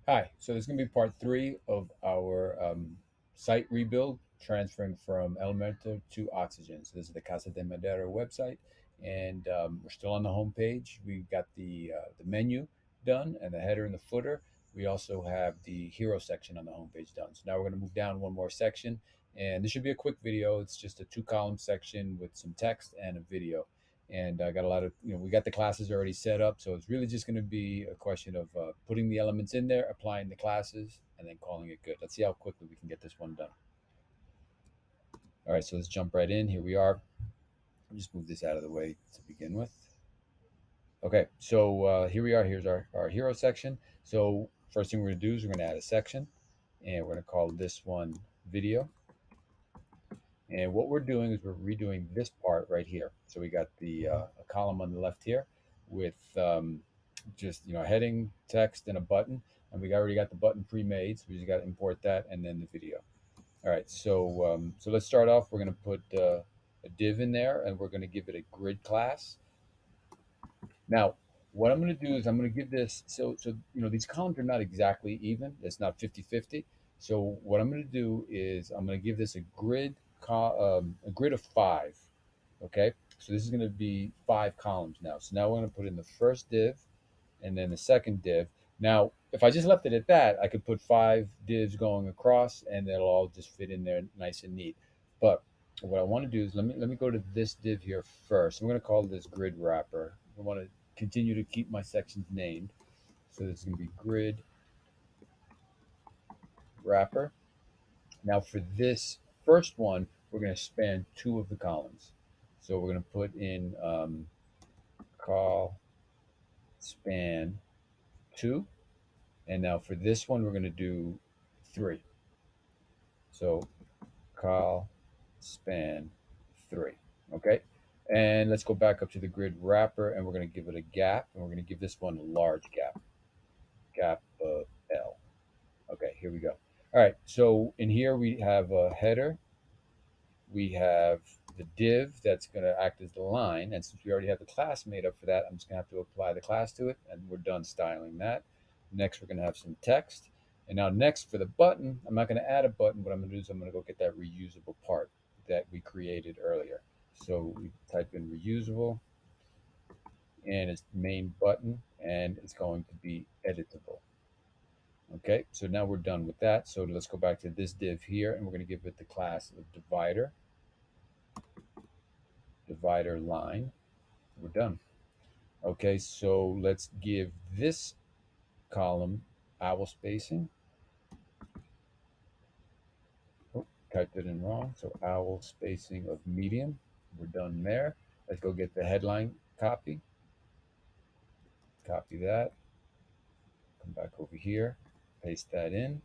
Hi, so this is going to be part three of our site rebuild, transferring from Elementor to Oxygen. So this is the Casa de Madera website, and we're still on the home page. We've got the menu done and the header and the footer. We also have the hero section on the homepage done. So now we're going to move down one more section, and this should be a quick video. It's just a two-column section with some text and a video, and I got a lot of, we got the classes already set up, so it's really just going to be a question of putting the elements in there, applying the classes, and then calling it good. Let's see how quickly we can get this one done. All right, so let's jump right in. Here we are. I'll just move this out of the way to begin with. Okay, so here we are. Here's our hero section. So first thing we're going to do is we're going to add a section, and we're going to call this one video. And what we're doing is we're redoing this part right here. So we got the a column on the left here with just heading, text, and a button. And we already got the button pre-made, so we just got to import that and then the video. All right, so let's start off. We're going to put a div in there, and we're going to give it a grid class. Now, what I'm going to do is I'm going to give this, so these columns are not exactly even. It's not 50-50. So what I'm going to do is I'm going to give this a grid of 5. Okay, so this is going to be 5 columns now. So now we're going to put in the first div and then the second div. Now, if I just left it at that, I could put 5 divs going across, and they'll all just fit in there nice and neat. But what I want to do is let me go to this div here first. I'm going to call this grid wrapper. I want to continue to keep my sections named. So this is going to be grid wrapper. Now for this first one, we're going to span 2 of the columns. So we're going to put in call span 2. And now for this one, we're going to do 3. So call span 3. Okay. And let's go back up to the grid wrapper, and we're going to give it a gap, and we're going to give this one a large gap of L. Okay, here we go. All right, so in here we have a header. We have the div that's going to act as the line. And since we already have the class made up for that, I'm just going to have to apply the class to it, and we're done styling that. Next, we're going to have some text. And now next for the button, I'm not going to add a button. What I'm going to do is I'm going to go get that reusable part that we created earlier. So we type in reusable, and it's main button, and it's going to be editable. Okay, so now we're done with that. So let's go back to this div here, and we're going to give it the class of divider line. We're done. Okay, so let's give this column owl spacing. Oh, typed it in wrong. So owl spacing of medium. We're done there. Let's go get the headline copy. Copy that. Come back over here. Paste that in.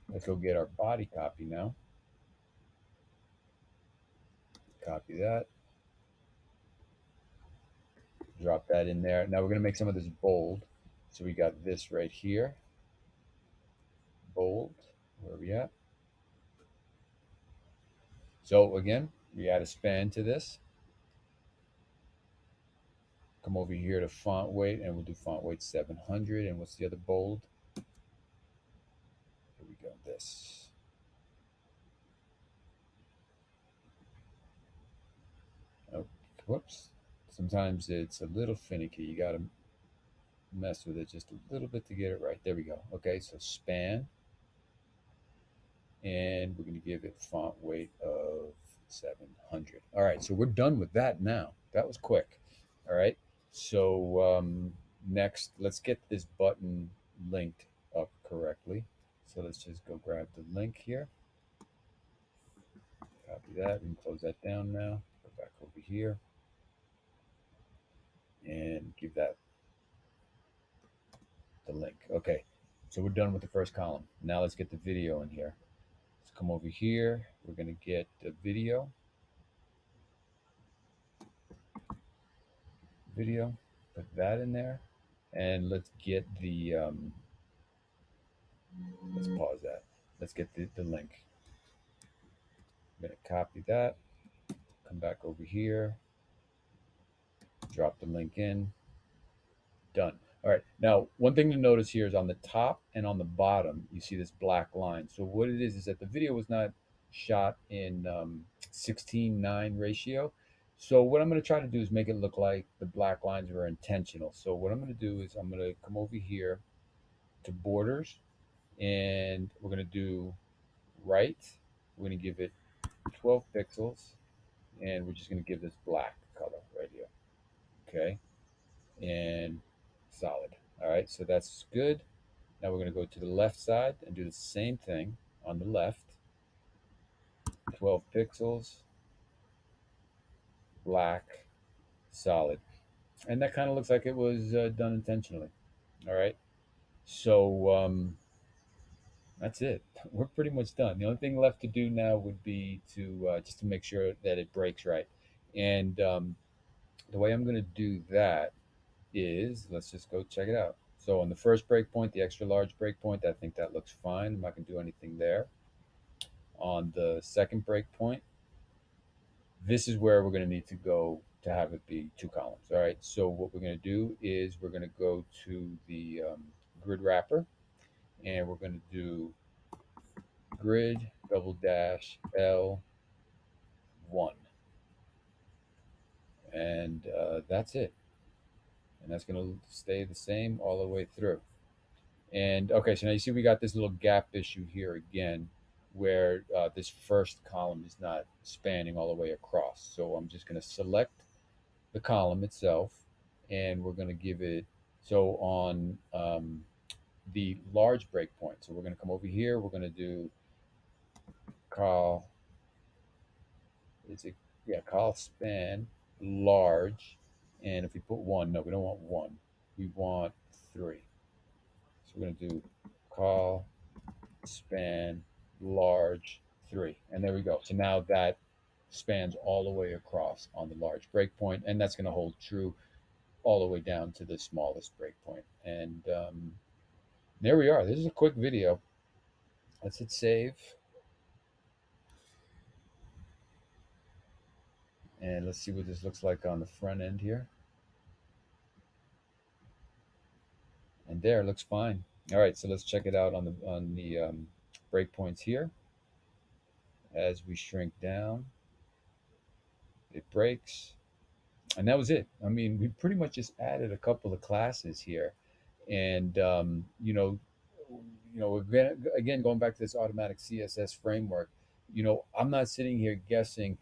Let's go get our body copy now. Copy that. Drop that in there. Now we're going to make some of this bold. So we got this right here. Bold. Where are we at? So again, we add a span to this. Come over here to font weight, and we'll do font weight 700. And what's the other bold? Here we go. This. Oh, whoops. Sometimes it's a little finicky. You got to mess with it just a little bit to get it right. There we go. Okay, so span. And we're going to give it font weight of 700. All right, so we're done with that now. That was quick. All right, so next, let's get this button linked up correctly. So let's just go grab the link here. Copy that. We can close that down now. Go back over here and give that the link. Okay, so we're done with the first column. Now let's get the video in here. Let's come over here. We're going to get the video. Put that in there. And let's get the, let's pause that. Let's get the link. I'm going to copy that. Come back over here. Drop the link in. Done. All right. Now, one thing to notice here is on the top and on the bottom, you see this black line. So what it is that the video was not shot in 16:9 ratio. So what I'm going to try to do is make it look like the black lines were intentional. So what I'm going to do is I'm going to come over here to borders, and we're going to do right. We're going to give it 12 pixels, and we're just going to give this black color right here. Okay. And solid. All right. So that's good. Now we're going to go to the left side and do the same thing on the left. 12 pixels, black, solid. And that kind of looks like it was done intentionally. All right. So that's it. We're pretty much done. The only thing left to do now would be to just to make sure that it breaks right. And the way I'm going to do that is, let's just go check it out. So on the first breakpoint, the extra large breakpoint, I think that looks fine. I'm not going to do anything there. On the second breakpoint, this is where we're going to need to go to have it be two columns. All right. So what we're going to do is we're going to go to the grid wrapper, and we're going to do grid double dash L1, and that's it. And that's going to stay the same all the way through. And okay, so now you see we got this little gap issue here again, where this first column is not spanning all the way across. So I'm just going to select the column itself, and we're going to give it, so on the large breakpoint. So we're going to come over here. We're going to do call, is it, yeah, call span large. And if we put one, no, we don't want one. We want three. So we're going to do call span large three. And there we go. So now that spans all the way across on the large breakpoint, and that's going to hold true all the way down to the smallest breakpoint. And there we are. This is a quick video. Let's hit save. And let's see what this looks like on the front end here. And there, it looks fine. All right, so let's check it out on the breakpoints here. As we shrink down, it breaks. And that was it. I mean, we pretty much just added a couple of classes here. And, again, going back to this automatic CSS framework, I'm not sitting here guessing,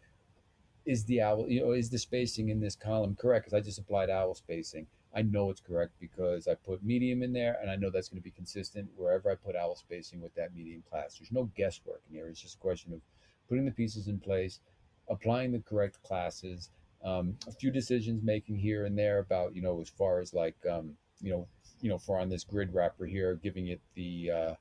is the spacing in this column correct? Because I just applied owl spacing. I know it's correct because I put medium in there, and I know that's going to be consistent wherever I put owl spacing with that medium class. There's no guesswork in here. It's just a question of putting the pieces in place, applying the correct classes, a few decisions making here and there about, as far as like, for on this grid wrapper here, giving it the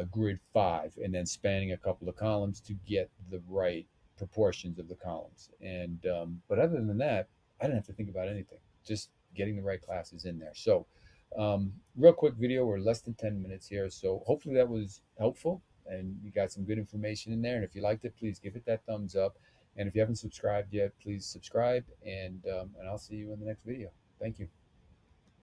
grid 5, and then spanning a couple of columns to get the right proportions of the columns. And but other than that, I didn't have to think about anything. Just getting the right classes in there. So real quick video. We're less than 10 minutes here, so hopefully that was helpful and you got some good information in there. And if you liked it, please give it that thumbs up. And if you haven't subscribed yet, please subscribe. And I'll see you in the next video. Thank you.